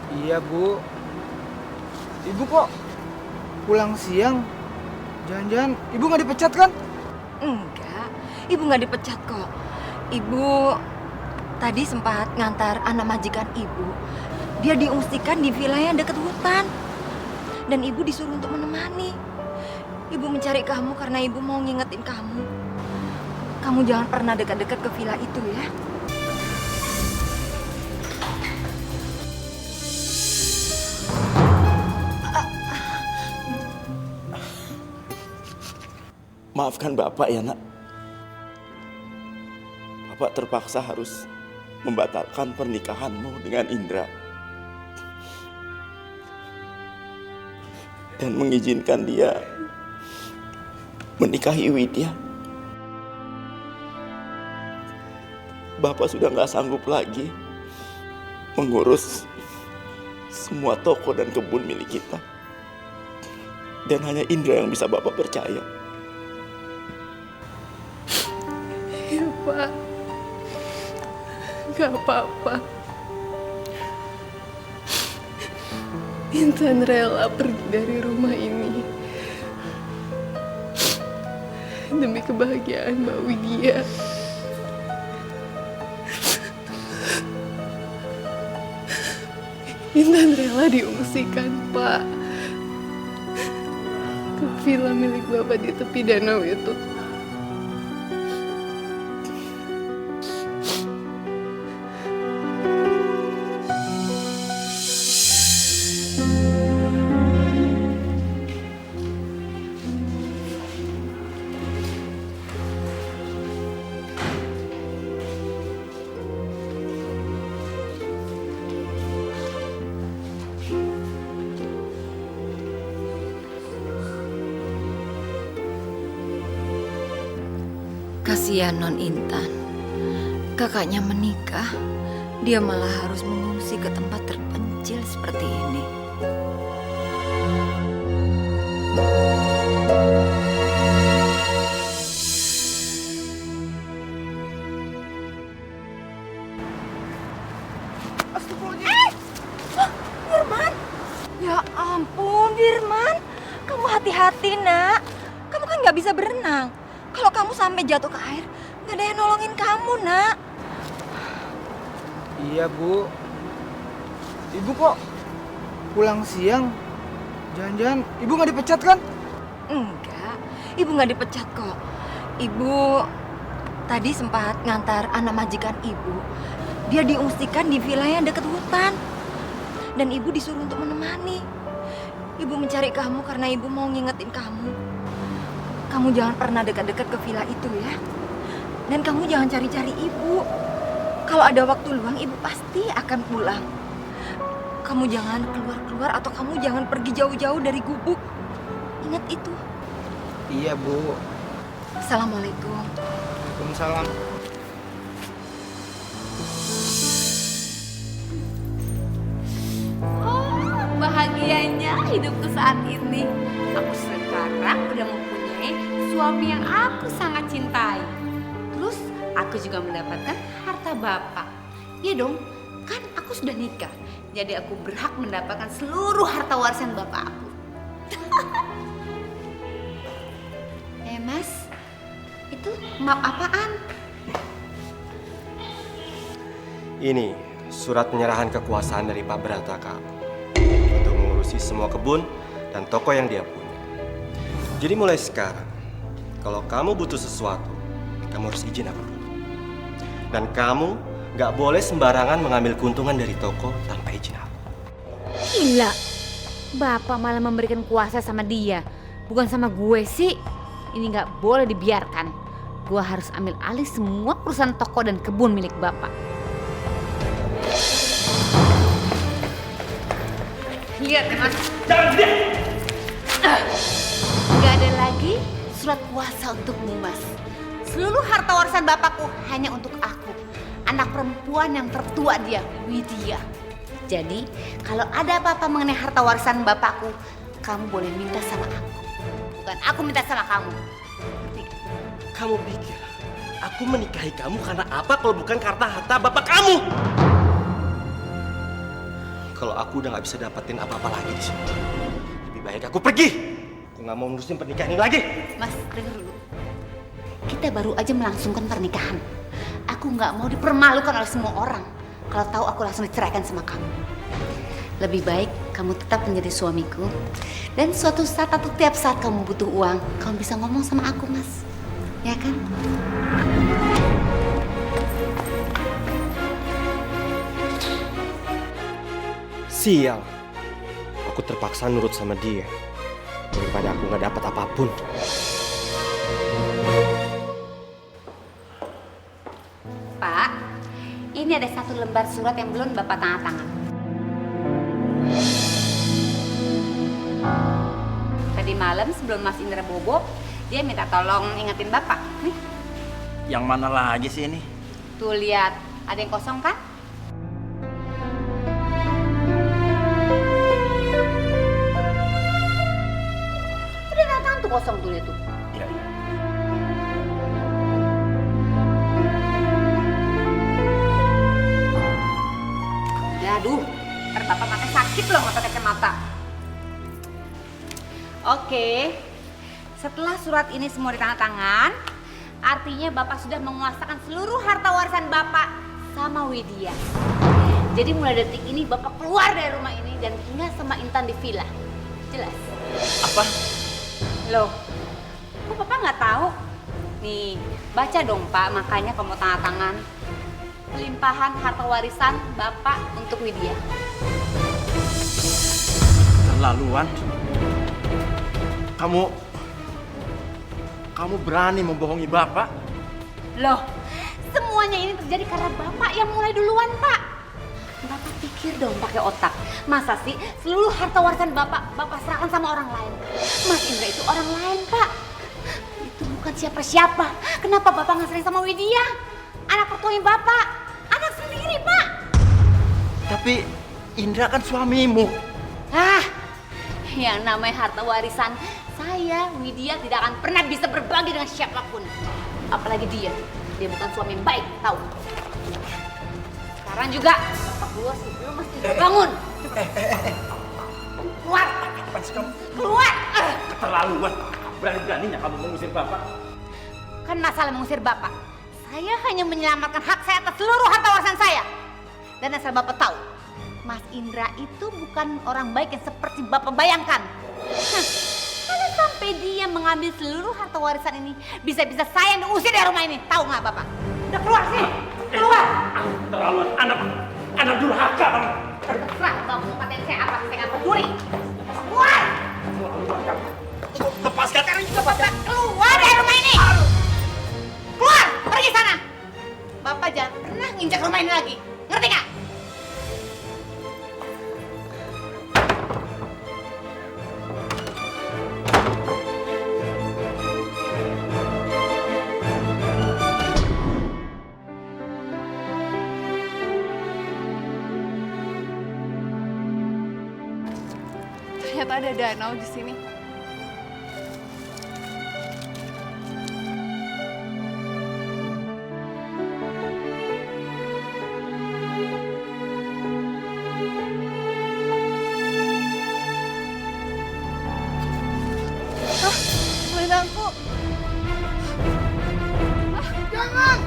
Iya Bu, Ibu kok pulang siang? Jangan-jangan Ibu nggak dipecat kan? Enggak, Ibu nggak dipecat kok. Ibu tadi sempat ngantar anak majikan Ibu. Dia diungsikan di villa yang dekat hutan. Dan Ibu disuruh untuk menemani. Ibu mencari kamu karena Ibu mau ngingetin kamu. Kamu jangan pernah dekat-dekat ke villa itu ya. Maafkan Bapak ya nak. Bapak terpaksa harus membatalkan pernikahanmu dengan Indra. Dan mengizinkan dia menikahi Widya. Bapak sudah gak sanggup lagi mengurus semua toko dan kebun milik kita. Dan hanya Indra yang bisa Bapak percaya. Ya Pak, gak apa-apa. Intan rela pergi dari rumah ini demi kebahagiaan Mbak Widya. Intan rela diungsikan, Pak, ke villa milik Bapak di tepi danau itu. Kasihan Non Intan. Kakaknya menikah, dia malah harus mengungsi ke tempat terpencil seperti ini. Firman! Ya ampun, Firman. Kamu hati-hati, nak. Kamu kan nggak bisa berenang. Kalau kamu sampai jatuh ke air, nggak ada yang nolongin kamu, nak. Iya Bu, Ibu kok pulang siang? Jangan-jangan Ibu nggak dipecat kan? Enggak, Ibu nggak dipecat kok. Ibu tadi sempat ngantar anak majikan Ibu. Dia diungsikan di villa yang dekat hutan. Dan Ibu disuruh untuk menemani. Ibu mencari kamu karena Ibu mau ngingetin kamu. Kamu jangan pernah dekat-dekat ke villa itu ya. Dan kamu jangan cari-cari Ibu. Kalau ada waktu luang, Ibu pasti akan pulang. Kamu jangan keluar-keluar atau kamu jangan pergi jauh-jauh dari gubuk. Ingat itu. Iya Bu. Assalamualaikum. Waalaikumsalam. Oh, bahagianya hidupku saat ini. Aku sekarang udah mempunyai suami yang aku sangat cintai. Terus aku juga mendapatkan harta bapak. Iya dong, kan aku sudah nikah. Jadi aku berhak mendapatkan seluruh harta warisan bapak aku. Mas, itu map apaan? Ini surat penyerahan kekuasaan dari Pak Berataka untuk mengurusi semua kebun dan toko yang dia punya. Jadi mulai sekarang, kalau kamu butuh sesuatu, kamu harus izin aku dulu. Dan kamu gak boleh sembarangan mengambil keuntungan dari toko tanpa izin aku. Gila, Bapak malah memberikan kuasa sama dia, bukan sama gue sih. Ini gak boleh dibiarkan. Gue harus ambil alih semua perusahaan toko dan kebun milik Bapak. Lihat Mas, Jangan dia! gak ada lagi surat kuasa untukmu Mas. Seluruh harta warisan bapakku hanya untuk aku, anak perempuan yang tertua dia, Widya. Jadi kalau ada apa-apa mengenai harta warisan bapakku, kamu boleh minta sama aku. Bukan aku minta sama kamu. Ngerti? Kamu pikir aku menikahi kamu karena apa kalau bukan karena harta bapak kamu? kalau aku udah nggak bisa dapetin apa-apa lagi di sini. Lebih baik aku pergi. Aku nggak mau ngurusin pernikahan ini lagi. Mas, dengar dulu. Kita baru aja melangsungkan pernikahan. Aku nggak mau dipermalukan oleh semua orang. Kalau tahu aku langsung diceraikan sama kamu. Lebih baik kamu tetap menjadi suamiku. Dan suatu saat atau tiap saat kamu butuh uang, kamu bisa ngomong sama aku, Mas. Ya kan? Sial. Aku terpaksa nurut sama dia. Daripada aku nggak dapat apapun. Pak, ini ada satu lembar surat yang belum Bapak tanda tangan. Tadi malam sebelum Mas Indra bobo, dia minta tolong ingetin Bapak. Nih, Yang mana lagi sih ini? tuh lihat, ada yang kosong kan? Udah tanda tangan tuh kosong tuh lihat tuh. Iya, iya. Aduh, ntar Bapak mata sakit loh mata kacamata. Oke, setelah surat ini semua ditandatangan, artinya Bapak sudah menguasakan seluruh harta warisan Bapak sama Widya. Jadi mulai detik ini Bapak keluar dari rumah ini dan tinggal sama Intan di villa. Jelas? Apa? Loh, kok Bapak nggak tahu? Nih, baca dong Pak, makanya kamu tanda tangan. Pelimpahan harta warisan Bapak untuk Widya. Keterlaluan. Kamu berani membohongi Bapak? Loh, semuanya ini terjadi karena Bapak yang mulai duluan, Pak. Bapak pikir dong pakai otak. Masa sih seluruh harta warisan Bapak serahkan sama orang lain? Mas Indra itu orang lain, Pak. Itu bukan siapa-siapa. Kenapa Bapak nggak sering sama Widya? Anak pertuanya Bapak. Anak sendiri, Pak. Tapi Indra kan suamimu. Ah, yang namanya harta warisan saya, Widya tidak akan pernah bisa berbagi dengan siapapun. Apalagi dia. Dia bukan suami yang baik, tahu? Sekarang juga, Bapak keluar sebelum Mas Indra bangun. Keluar! Apaan sih kamu? Keluar! Keterlaluan. Berani-beraninya kamu mengusir Bapak. Kan masalah mengusir Bapak. Saya hanya menyelamatkan hak saya atas seluruh harta warisan saya. Dan asal Bapak tahu, Mas Indra itu bukan orang baik yang seperti Bapak bayangkan. Kalau sampai dia mengambil seluruh harta warisan ini, bisa-bisa saya yang diusir dari rumah ini. Tahu nggak Bapak? Udah keluar sih! Keluar! Keterlaluan. Anak durhaka kamu. Terserah kamu mau katain saya apa, saya nggak peduli. Keluar! Lepaskan. Bapak keluar dari rumah ini! Keluar! Pergi sana! Bapak jangan pernah nginjak rumah ini lagi. Ngerti nggak? Ternyata ada danau di sini. Selendangku. Jangan.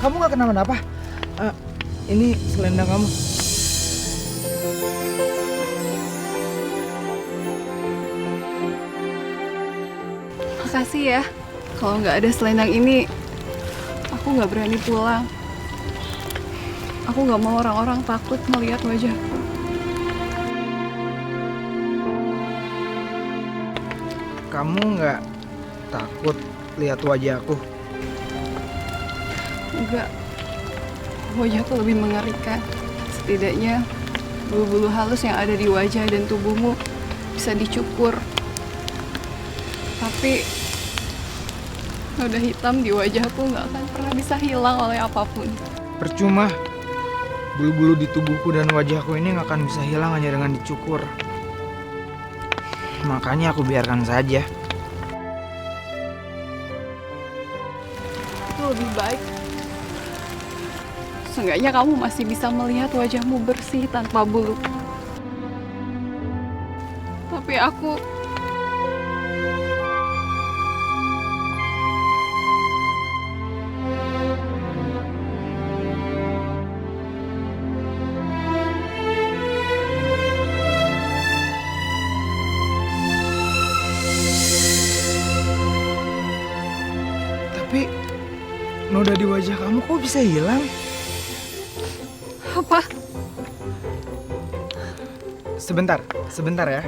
Kamu gak kenapa-napa? Ini selendang kamu. Makasih ya. Kalau nggak ada selendang ini, aku nggak berani pulang. Aku nggak mau orang-orang takut melihat wajahku. Kamu nggak takut lihat wajahku? Enggak. Wajahku lebih mengerikan. Setidaknya bulu-bulu halus yang ada di wajah dan tubuhmu bisa dicukur. Tapi noda hitam di wajahku nggak akan pernah bisa hilang oleh apapun. Percuma. Bulu-bulu di tubuhku dan wajahku ini nggak akan bisa hilang hanya dengan dicukur. Makanya aku biarkan saja. Itu lebih baik. Seenggaknya kamu masih bisa melihat wajahmu bersih tanpa bulu. Tapi aku... Tapi noda di wajah kamu kok bisa hilang? Apa? Sebentar ya.